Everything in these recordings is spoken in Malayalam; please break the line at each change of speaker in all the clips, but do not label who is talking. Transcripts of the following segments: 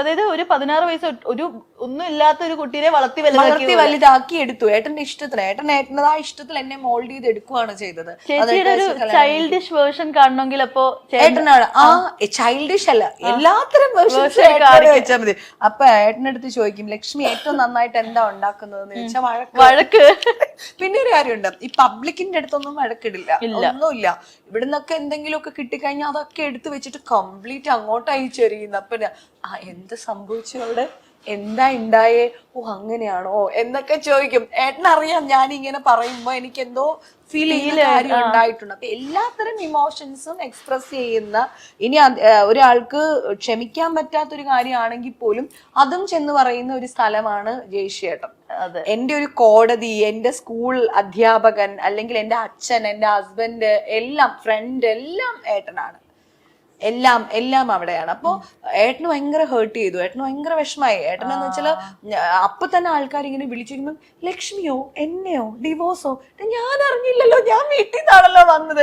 അതായത് ഒരു 16 വയസ്സ് ഒരു ഒന്നും ഇല്ലാത്ത ഒരു കുട്ടീനെ വളർത്തി
വലുതാക്കി എടുത്തു ഏട്ടന്റെ ഇഷ്ടത്തിന്. ഏട്ടൻ്റെതായ ഇഷ്ടത്തിൽ എന്നെ മോൾഡ് ചെയ്ത് എടുക്കുകയാണ് ചെയ്തത്.
ചേച്ചിയുടെ ഒരു ചൈൽഡിഷ് വേർഷൻ കാണണമെങ്കിൽ അപ്പൊ
ഏട്ടനാണ് ചൈൽഡിഷ് അല്ല, എല്ലാത്തരം വേർഷൻസ് വെച്ചാൽ മതി. അപ്പൊ ഏട്ടനടുത്ത് ചോദിക്കും ലക്ഷ്മി ഏറ്റവും നന്നായിട്ട് എന്താ ഉണ്ടാക്കുന്നതെന്ന് ചോദിച്ചാൽ
വഴക്ക്.
പിന്നെ ഒരു കാര്യമുണ്ട്, ഈ പബ്ലിക്കിന്റെ അടുത്തൊന്നും വഴക്കിടില്ല, ഒന്നുമില്ല. ഇവിടുന്നൊക്കെ എന്തെങ്കിലുമൊക്കെ കിട്ടിക്കഴിഞ്ഞാൽ അതൊക്കെ എടുത്ത് വെച്ചിട്ട് കംപ്ലീറ്റ് അങ്ങോട്ട് അയച്ചെറിയുന്നു. അപ്പൊ എന്ത് സംഭവിച്ചു അവിടെ, എന്താ ഉണ്ടായേ, ഓ അങ്ങനെയാണോ എന്നൊക്കെ ചോദിക്കും. ഏട്ടനറിയാം ഞാൻ ഇങ്ങനെ പറയുമ്പോ എനിക്ക് എന്തോ ഫീൽ ചെയ്യുന്ന കാര്യം ഉണ്ടായിട്ടുണ്ട്. അപ്പൊ എല്ലാത്തരം ഇമോഷൻസും എക്സ്പ്രസ് ചെയ്യുന്ന, ഇനി ഒരാൾക്ക് ക്ഷമിക്കാൻ പറ്റാത്തൊരു കാര്യമാണെങ്കിൽ പോലും അതും ചെന്ന് പറയുന്ന ഒരു സ്ഥലമാണ് ജയശ്രീയേട്ടൻ. എന്റെ ഒരു കോടതി, എന്റെ സ്കൂൾ അധ്യാപകൻ, അല്ലെങ്കിൽ എന്റെ അച്ഛൻ, എന്റെ ഹസ്ബൻഡ്, എല്ലാം ഫ്രണ്ട്, എല്ലാം ഏട്ടനാണ്. എല്ലാം അവിടെയാണ്. അപ്പൊ ഏട്ടന് ഭയങ്കര ഹേർട്ട് ചെയ്തു, ഏട്ടന് ഭയങ്കര വിഷമായി. ഏട്ടനെന്ന് വെച്ചാല് അപ്പൊ തന്നെ ആൾക്കാർ ഇങ്ങനെ വിളിച്ചിരിക്കുമ്പോ ലക്ഷ്മിയോ എന്നെയോ ഡിവോഴ്സോ, ഞാൻ അറിഞ്ഞില്ലല്ലോ, ഞാൻ വീട്ടിൽ നിന്നാണല്ലോ വന്നത്.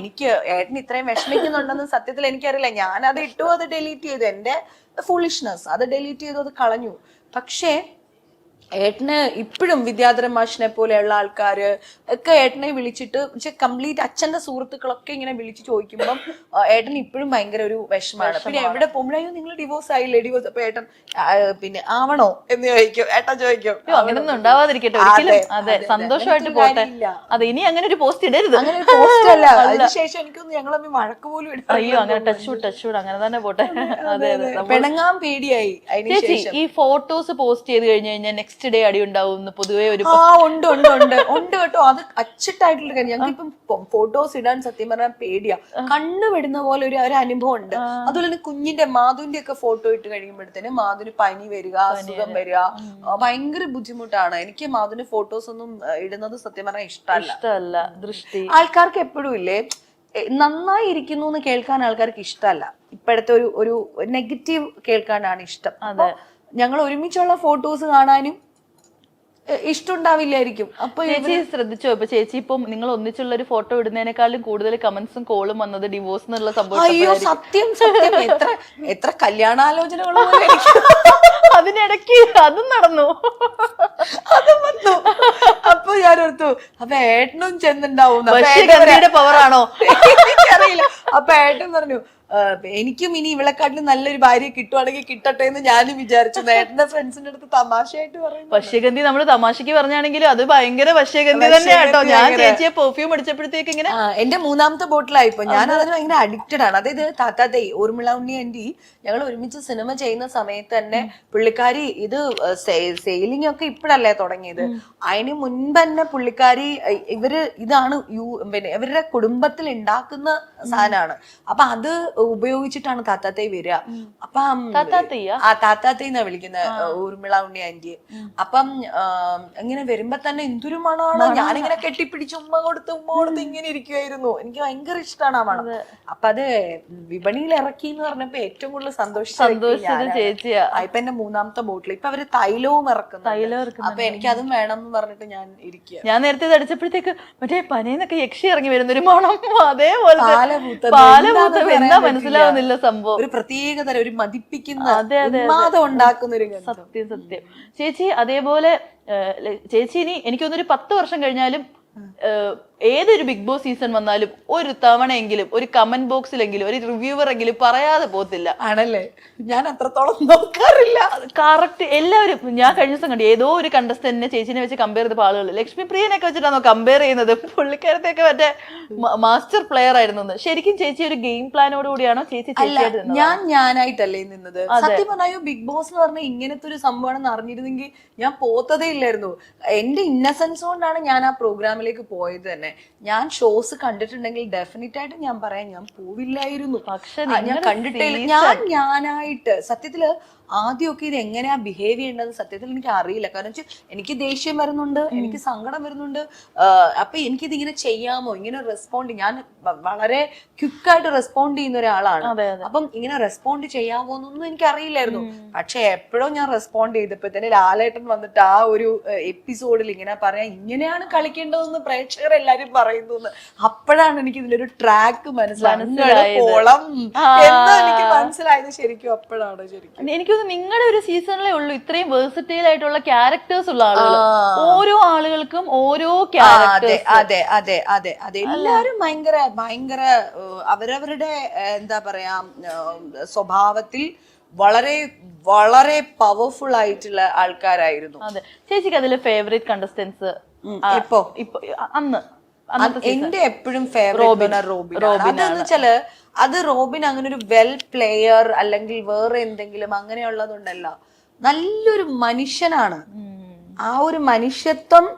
എനിക്ക് ഏട്ടൻ ഇത്രയും വിഷമിക്കുന്നുണ്ടെന്ന് സത്യത്തിൽ എനിക്കറിയില്ല. ഞാൻ അത് ഇട്ടു, അത് ഡിലീറ്റ് ചെയ്തു, എന്റെ ഫൂളിഷ്നെസ് അത് ഡിലീറ്റ് ചെയ്തു, അത് കളഞ്ഞു. പക്ഷേ ഏട്ടന് ഇപ്പോഴും വിദ്യാധരൻ മാഷിനെ പോലെയുള്ള ആൾക്കാര് ഒക്കെ ഏട്ടനെ വിളിച്ചിട്ട് കംപ്ലീറ്റ് അച്ഛന്റെ സുഹൃത്തുക്കളൊക്കെ ഇങ്ങനെ വിളിച്ച് ചോദിക്കുമ്പം ഏട്ടൻ ഇപ്പോഴും ഭയങ്കര ഒരു വിഷമാണ്. പിന്നെ എവിടെ പോകുമ്പോഴോ നിങ്ങൾ ഡിവോഴ്സ് ആയില്ലേ, ഡിവോഴ്സ്. അപ്പൊ ഏട്ടൻ പിന്നെ ആവണോ എന്ന് ചോദിക്കും, ഏട്ടൻ ചോദിക്കും.
അങ്ങനെയൊന്നും ഉണ്ടാവാതിരിക്കട്ടെ, അതെ സന്തോഷമായിട്ട് പോട്ടെ. അതെ, ഇനി അങ്ങനെ ഒരു പോസ്റ്റ് ഇടരുത്.
അങ്ങനെ പോസ്റ്റ് അല്ല, അതിനുശേഷം എനിക്കൊന്നും ഞങ്ങൾ തമ്മിൽ വഴക്ക് പോലും ഇടാം.
അയ്യോ, അങ്ങനെ ടച്ച് അങ്ങനെ തന്നെ പോട്ടെ. അതെ അതെ,
പിണങ്ങാൻ പേടിയായി.
അതിനുശേഷം ഈ ഫോട്ടോസ് പോസ്റ്റ് ചെയ്ത് കഴിഞ്ഞു കഴിഞ്ഞാൽ നെക്സ്റ്റ് ഡേ അടി ഉണ്ടാവും പൊതുവേ ഒരു
ഉണ്ട് കേട്ടോ. അത് അച്ചിട്ടായിട്ടുള്ള കാര്യം. ഞങ്ങൾക്കിപ്പം ഫോട്ടോസ് ഇടാൻ സത്യം പറഞ്ഞാൽ പേടിയാ, കണ്ണു വിടുന്ന പോലെ ഒരു അനുഭവം ഉണ്ട്. അതുപോലെ തന്നെ കുഞ്ഞിന്റെ മാധുവിന്റെ ഒക്കെ ഫോട്ടോ ഇട്ട് കഴിയുമ്പോഴത്തേന് മാധുവിന് പനി വരിക, അസുഖം വരിക, ഭയങ്കര ബുദ്ധിമുട്ടാണ്. എനിക്ക് മാധുവിന്റെ ഫോട്ടോസ് ഒന്നും ഇടുന്നത് സത്യം പറഞ്ഞാൽ ഇഷ്ടമല്ല.
ദൃഷ്ടി
ആൾക്കാർക്ക് എപ്പോഴും ഇല്ലേ നന്നായി ഇരിക്കുന്നു എന്ന് കേൾക്കാൻ ആൾക്കാർക്ക് ഇഷ്ടമല്ല. ഇപ്പോഴത്തെ ഒരു നെഗറ്റീവ് കേൾക്കാനാണ് ഇഷ്ടം. അപ്പൊ ഞങ്ങൾ ഒരുമിച്ചുള്ള ഫോട്ടോസ് കാണാനും ഇഷ്ടമുണ്ടാവില്ലായിരിക്കും. അപ്പൊ
ചേച്ചി ശ്രദ്ധിച്ചോ, ഇപ്പൊ ചേച്ചി ഇപ്പം നിങ്ങൾ ഒന്നിച്ചുള്ള ഒരു ഫോട്ടോ ഇടുന്നതിനേക്കാളും കൂടുതൽ കമന്റ്സും കോളും വന്നത് ഡിവോഴ്സ് എന്നുള്ള സംഭവം.
അയ്യോ സത്യം എത്ര കല്യാണാലോചനകളും
അതിനിടയ്ക്ക് അതും നടന്നു,
അതും വന്നു. അപ്പൊ ഞാൻ ഓർത്തു അപ്പൊ ഏട്ടനും ചെന്നുണ്ടാവും,
പവറാണോ
എനിക്കറിയില്ല. അപ്പൊ ഏട്ടൻ പറഞ്ഞു എനിക്കും ഇനി ഇവളെക്കാട്ടിലും നല്ലൊരു ഭാര്യയെ കിട്ടുവാണെങ്കിൽ കിട്ടട്ടെ എന്ന് ഞാനും വിചാരിച്ചു. ഏട്ടന്റെ ഫ്രണ്ട്സിന്റെ അടുത്ത് തമാശയായിട്ട് പറയും.
വശ്യഗന്ധി നമ്മള് തമാശയ്ക്ക് പറഞ്ഞാണെങ്കിലും അത് ഭയങ്കര വശ്യഗന്ധി തന്നെയാട്ടോ. ഞാൻ ചേച്ചിയെ പെർഫ്യൂം അടിച്ചപ്പോഴത്തേക്ക് ഇങ്ങനെ
എന്റെ 3ാമത്തെ ബോട്ടിലായിപ്പോ ഞാൻ അതിന് ഭയങ്കര അഡിക്റ്റഡ് ആണ്. അതായത് താത്താത്തൈ ഊർമിള ഉണ്ണി ആന്റി ഞങ്ങൾ ഒരുമിച്ച് സിനിമ ചെയ്യുന്ന സമയത്ത് തന്നെ പുള്ളിക്കാരി ഇത് സെയിലിംഗ് ഒക്കെ ഇപ്പോഴല്ലേ തുടങ്ങിയത്, അതിന് മുൻപ് തന്നെ പുള്ളിക്കാരി ഇതാണ് പിന്നെ ഇവരുടെ കുടുംബത്തിൽ ഉണ്ടാക്കുന്ന സാധനമാണ്. അപ്പൊ അത് ഉപയോഗിച്ചിട്ടാണ് താത്താത്തൈ വരിക. അപ്പം താത്താത്തൈ എന്നാ വിളിക്കുന്നത് ഊർമിള ഉണ്ണി ആന്റി. അപ്പം ഇങ്ങനെ വരുമ്പോ തന്നെ എന്തൊരു മണമാണ്. ഞാനിങ്ങനെ കെട്ടിപ്പിടിച്ച് ഉമ്മ കൊടുത്ത് ഇങ്ങനെ ഇരിക്കുവായിരുന്നു. എനിക്ക് ഭയങ്കര ഇഷ്ടമാണ് ആ മണം. അപ്പൊ അത് വിപണിയിൽ ഇറക്കി എന്ന് പറഞ്ഞപ്പോ ഏറ്റവും കൂടുതൽ സന്തോഷിച്ചത്
ചേച്ചിയാ.
ഇപ്പൊ എന്റെ 3ാമത്തെ ബോട്ടിൽ ഇപ്പൊ അവര് തൈലവും ഇറക്കുന്നു. അപ്പൊ എനിക്ക് അതും വേണം എന്ന് പറഞ്ഞിട്ട് ഞാൻ ഇരിക്കുക.
ഞാൻ നേരത്തെ അടിച്ചപ്പോഴത്തേക്ക് മറ്റേ പനേന്നൊക്കെ യക്ഷി ഇറങ്ങി വരുന്ന ഒരു മണം, അതേപോലെ എന്താ മനസ്സിലാവുന്നില്ല സംഭവം.
ഒരു പ്രത്യേക തരം ഒരു മതിപ്പിക്കുന്ന ഉണ്ടാക്കുന്ന ഒരു
സത്യം. ചേച്ചി അതേപോലെ ചേച്ചി ഇനി എനിക്കൊന്നൊരു 10 വർഷം കഴിഞ്ഞാലും ഏതൊരു ബിഗ് ബോസ് സീസൺ വന്നാലും ഒരു തവണയെങ്കിലും ഒരു കമന്റ് ബോക്സിലെങ്കിലും ഒരു റിവ്യൂവർ എങ്കിലും പറയാതെ പോകത്തില്ല.
ആണല്ലേ? ഞാൻ അത്രത്തോളം നോക്കാറില്ല.
കറക്റ്റ് എല്ലാവരും. ഞാൻ കഴിഞ്ഞ ദിവസം കണ്ടു ഏതോ ഒരു കണ്ടസ്റ്റന്റിനെ ചേച്ചിനെ വെച്ച് കമ്പയർ ചെയ്ത ആളുകൾ ലക്ഷ്മി പ്രിയനൊക്കെ വെച്ചിട്ടാണോ കമ്പയർ ചെയ്യുന്നത്? പുള്ളിക്കാരത്തെയൊക്കെ മറ്റേ മാസ്റ്റർ പ്ലെയർ ആയിരുന്നു. ശരിക്കും ചേച്ചി ഒരു ഗെയിം പ്ലാനോട് കൂടിയാണോ ചേച്ചി?
ഞാനായിട്ടല്ലേ നിന്നത്. സത്യം പറഞ്ഞാൽ ബിഗ് ബോസ് എന്ന് പറഞ്ഞാൽ ഇങ്ങനത്തെ ഒരു സംഭവമാണെന്ന് അറിഞ്ഞിരുന്നെങ്കിൽ ഞാൻ പോത്തതേ ഇല്ലായിരുന്നു. എന്റെ ഇന്നസെൻസ് കൊണ്ടാണ് ഞാൻ ആ പ്രോഗ്രാമിലേക്ക് പോയത് തന്നെ. ഞാൻ ഷോസ് കണ്ടിട്ടുണ്ടെങ്കിൽ ഡെഫിനറ്റ് ആയിട്ട് ഞാൻ പറയാം ഞാൻ പോവില്ലായിരുന്നു. ഞാൻ കണ്ടിട്ടില്ല. ഞാനായിട്ട് സത്യത്തില് ആദ്യമൊക്കെ ഇത് എങ്ങനെയാ ബിഹേവ് ചെയ്യേണ്ടത് സത്യത്തിൽ എനിക്ക് അറിയില്ല. കാരണം വെച്ചാൽ എനിക്ക് ദേഷ്യം വരുന്നുണ്ട്, എനിക്ക് സങ്കടം വരുന്നുണ്ട്. അപ്പൊ എനിക്കിത് ഇങ്ങനെ ചെയ്യാമോ, ഇങ്ങനെ റെസ്പോണ്ട്, ഞാൻ വളരെ ക്വിക്കായിട്ട് റെസ്പോണ്ട് ചെയ്യുന്ന ഒരാളാണ്. അപ്പം ഇങ്ങനെ റെസ്പോണ്ട് ചെയ്യാമോ എന്നൊന്നും എനിക്ക് അറിയില്ലായിരുന്നു. പക്ഷെ എപ്പോഴും ഞാൻ റെസ്പോണ്ട് ചെയ്തപ്പോ തന്നെ ലാലേട്ടൻ വന്നിട്ട് ആ ഒരു എപ്പിസോഡിൽ ഇങ്ങനെ പറയാ, ഇങ്ങനെയാണ് കളിക്കേണ്ടതെന്ന് പ്രേക്ഷകർ എല്ലാരും പറയുന്നു. അപ്പോഴാണ് എനിക്ക് ഇതിലൊരു ട്രാക്ക് മനസ്സിലാകുളം എന്ന് എനിക്ക് മനസ്സിലായത്. ശരിക്കും അപ്പോഴാണ് ശരിക്കും
എനിക്കൊന്ന് നിങ്ങളുടെ ഒരു സീസണിലേ ഉള്ളൂ ഇത്രയും വേഴ്സറ്റൈൽ ആയിട്ടുള്ള ക്യാരക്ടേഴ്സ് ഉള്ള ആളുകൾ. ഓരോ ആളുകൾക്കും ഓരോ ക്യാരക്ടേഴ്സ്.
അതെ അതെ അതെ അതെ എല്ലാരും ഭയങ്കര ഭയങ്കര അവരവരുടെ എന്താ പറയാ സ്വഭാവത്തിൽ വളരെ വളരെ പവർഫുൾ ആയിട്ടുള്ള ആൾക്കാരായിരുന്നു.
അതെ. ചേച്ചിക്ക് അതിലെ ഫേവറേറ്റ് കണ്ടസ്റ്റൻസ് ഇപ്പൊ അന്ന്
എന്റെ എപ്പോഴും ഫേവറേറ്റ് റോബിൻ. അതെന്ന് വെച്ചാല് അത് റോബിൻ അങ്ങനെ ഒരു വെൽ പ്ലെയർ അല്ലെങ്കിൽ വേറെ എന്തെങ്കിലും അങ്ങനെയുള്ളതുണ്ടല്ല, നല്ലൊരു മനുഷ്യനാണ്. ആ ഒരു മനുഷ്യത്വം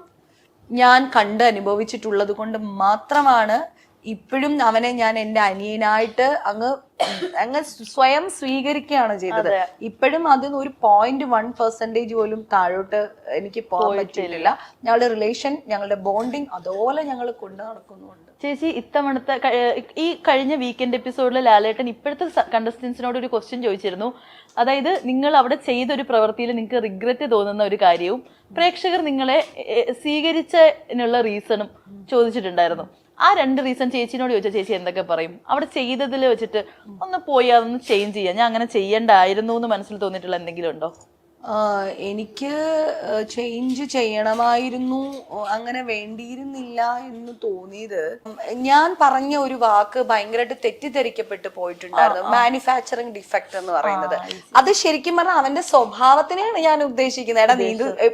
ഞാൻ കണ്ട് അനുഭവിച്ചിട്ടുള്ളത് കൊണ്ട് മാത്രമാണ് ഇപ്പോഴും അവനെ ഞാൻ എന്റെ അനിയനായിട്ട് അങ്ങ് സ്വയം സ്വീകരിക്കുകയാണ് ചെയ്തത്. ഇപ്പോഴും അതിന് ഒരു 0.1% പോലും താഴോട്ട് എനിക്ക് പോകാൻ പറ്റില്ല. ഞങ്ങളുടെ റിലേഷൻ, ഞങ്ങളുടെ ബോണ്ടിങ് അതുപോലെ ഞങ്ങൾ കൊണ്ടു നടക്കുന്നുണ്ട്.
ചേച്ചി, ഇത്തവണത്തെ ഈ കഴിഞ്ഞ വീക്കെൻഡ് എപ്പിസോഡിൽ ലാലേട്ടൻ ഇപ്പോഴത്തെ കണ്ടസ്റ്റൻസിനോട് ഒരു ക്വസ്റ്റ്യൻ ചോദിച്ചിരുന്നു. അതായത് നിങ്ങൾ അവിടെ ചെയ്തൊരു പ്രവൃത്തിയിൽ നിങ്ങൾക്ക് റിഗ്രറ്റ് തോന്നുന്ന ഒരു കാര്യവും പ്രേക്ഷകർ നിങ്ങളെ സ്വീകരിച്ചതിനുള്ള റീസണും ചോദിച്ചിട്ടുണ്ടായിരുന്നു. ആ 2 റീസൺ ചേച്ചിനോട് ചോദിച്ചാൽ ചേച്ചി എന്തൊക്കെ പറയും? അവിടെ ചെയ്തതിൽ വെച്ചിട്ട് ഒന്ന് പോയി അതൊന്ന് ചേഞ്ച് ചെയ്യാം, ഞാൻ അങ്ങനെ ചെയ്യണ്ടായിരുന്നു എന്ന് മനസ്സിൽ തോന്നിയിട്ടുള്ള എന്തെങ്കിലും ഉണ്ടോ?
എനിക്ക് ചേഞ്ച് ചെയ്യണമായിരുന്നു, അങ്ങനെ വേണ്ടിയിരുന്നില്ല എന്ന് തോന്നിയത്, ഞാൻ പറഞ്ഞ ഒരു വാക്ക് ഭയങ്കരമായിട്ട് തെറ്റിദ്ധരിക്കപ്പെട്ട് പോയിട്ടുണ്ടായിരുന്നു. മാനുഫാക്ചറിങ് ഡിഫക്റ്റ് എന്ന് പറയുന്നത് അത് ശരിക്കും പറഞ്ഞാൽ അവന്റെ സ്വഭാവത്തിനെയാണ് ഞാൻ ഉദ്ദേശിക്കുന്നത്. എടാ, നീ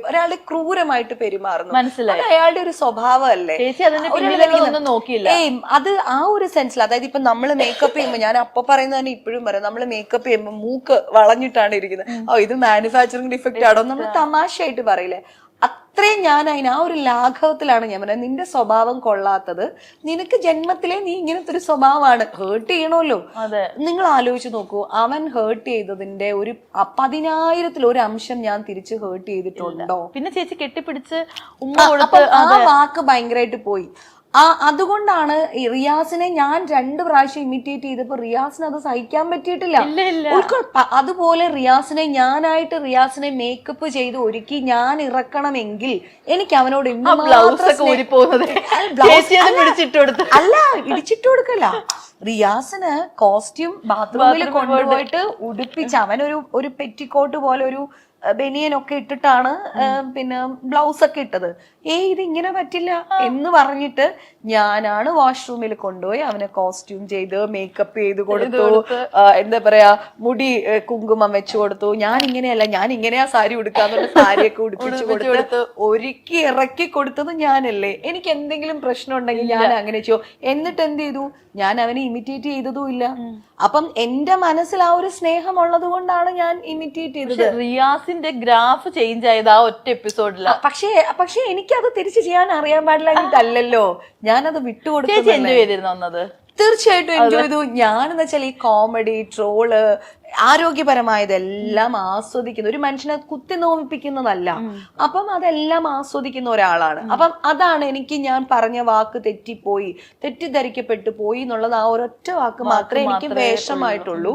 ഒരാളുടെ ക്രൂരമായിട്ട് പെരുമാറുന്നു, മനസ്സിലായി, അയാളുടെ ഒരു സ്വഭാവമല്ലേ. അത് ആ ഒരു സെൻസിൽ, അതായത് ഇപ്പൊ നമ്മള് മേക്കപ്പ് ചെയ്യുമ്പോൾ, ഞാൻ അപ്പൊ പറയുന്നത് തന്നെ ഇപ്പോഴും പറയാം, നമ്മള് മേക്കപ്പ് ചെയ്യുമ്പോൾ മൂക്ക് വളഞ്ഞിട്ടാണ് ഇരിക്കുന്നത്, ഇത് മാനുഫാക്ചറിങ് ഡിഫക്റ്റ് ആണോ നമ്മൾ തമാശയായിട്ട് പറയില്ലേ, അത്രയും ഞാൻ അതിന് ആ ഒരു ലാഘവത്തിലാണ് ഞാൻ പറയുന്നത്. നിന്റെ സ്വഭാവം കൊള്ളാത്തത്, നിനക്ക് ജന്മത്തിലെ നീ ഇങ്ങനത്തെ ഒരു സ്വഭാവമാണ്, ഹേർട്ട് ചെയ്യണമല്ലോ. നിങ്ങൾ ആലോചിച്ച് നോക്കൂ, അവൻ ഹേർട്ട് ചെയ്തതിന്റെ ഒരു 10,000-ൽ 1 അംശം ഞാൻ തിരിച്ച് ഹേർട്ട് ചെയ്തിട്ടുണ്ടോ?
പിന്നെ ചേച്ചി കെട്ടിപ്പിടിച്ച്
ആ വാക്ക് ഭയങ്കരമായിട്ട് പോയി. അതുകൊണ്ടാണ് റിയാസിനെ ഞാൻ 2 പ്രാവശ്യം ഇമിറ്റേറ്റ് ചെയ്തപ്പോ റിയാസിന് അത് സഹിക്കാൻ പറ്റിയിട്ടില്ല. അതുപോലെ റിയാസിനെ റിയാസിനെ മേക്കപ്പ് ചെയ്ത് ഒരുക്കി ഞാൻ ഇറക്കണമെങ്കിൽ എനിക്ക് അവനോട് അല്ല ഇടിച്ചിട്ട് കൊടുക്കല്ല, റിയാസിന് കോസ്റ്റ്യൂം ബാത്റൂമിൽ കൊണ്ടുപോയിട്ട് ഉടുപ്പിച്ച് അവനൊരു പെറ്റിക്കോട്ട് പോലെ ഒരു ബനിയനൊക്കെ ഇട്ടിട്ടാണ് പിന്നെ ബ്ലൗസ് ഒക്കെ ഇട്ടത്. ഇത് ഇങ്ങനെ പറ്റില്ല എന്ന് പറഞ്ഞിട്ട് ഞാനാണ് വാഷ്റൂമിൽ കൊണ്ടുപോയി അവനെ കോസ്റ്റ്യൂം ചെയ്ത് മേക്കപ്പ് ചെയ്ത് കൊടുത്തു, എന്താ പറയാ മുടി കുങ്കുമം വെച്ചു കൊടുത്തു. ഞാൻ ഇങ്ങനെയാ സാരി ഉടുക്കാന്നുള്ള സാരിയൊക്കെ ഉടുപ്പിച്ചു കൊടുത്ത് ഒരുക്കി ഇറക്കി കൊടുത്തത് ഞാനല്ലേ. എനിക്ക് എന്തെങ്കിലും പ്രശ്നം ഉണ്ടെങ്കിൽ ഞാൻ അങ്ങനെ ചെയ്യോ. എന്നിട്ട് എന്ത് ചെയ്തു, ഞാൻ അവനെ ഇമിറ്റേറ്റ് ചെയ്തതും ഇല്ല. അപ്പം എന്റെ മനസ്സിൽ ആ ഒരു സ്നേഹം ഉള്ളത് കൊണ്ടാണ് ഞാൻ ഇമിറ്റേറ്റ് ചെയ്തത്.
റിയാസിന്റെ ഗ്രാഫ് ചേഞ്ച് ആയത് ആ ഒറ്റ എപ്പിസോഡില്.
പക്ഷേ എനിക്കത് തിരിച്ചു ചെയ്യാൻ അറിയാൻ പാടില്ലാഞ്ഞിട്ടല്ലല്ലോ ഞാനത് വിട്ടുകൊടുക്കുന്നത്. തീർച്ചയായിട്ടും എൻജോയ് ചെയ്തു. ഞാനെന്ന് വെച്ചാൽ ഈ കോമഡി, ട്രോള്, ആരോഗ്യപരമായതെല്ലാം ആസ്വദിക്കുന്ന ഒരു മനുഷ്യനെ കുത്തി നോവിപ്പിക്കുന്നതല്ല. അപ്പം അതെല്ലാം ആസ്വദിക്കുന്ന ഒരാളാണ്. അപ്പം അതാണ് എനിക്ക് ഞാൻ പറഞ്ഞ വാക്ക് തെറ്റിദ്ധരിക്കപ്പെട്ടു പോയി എന്നുള്ളത് ആ ഒരൊറ്റ വാക്ക് മാത്രമേ എനിക്ക് വേഷമായിട്ടുള്ളൂ.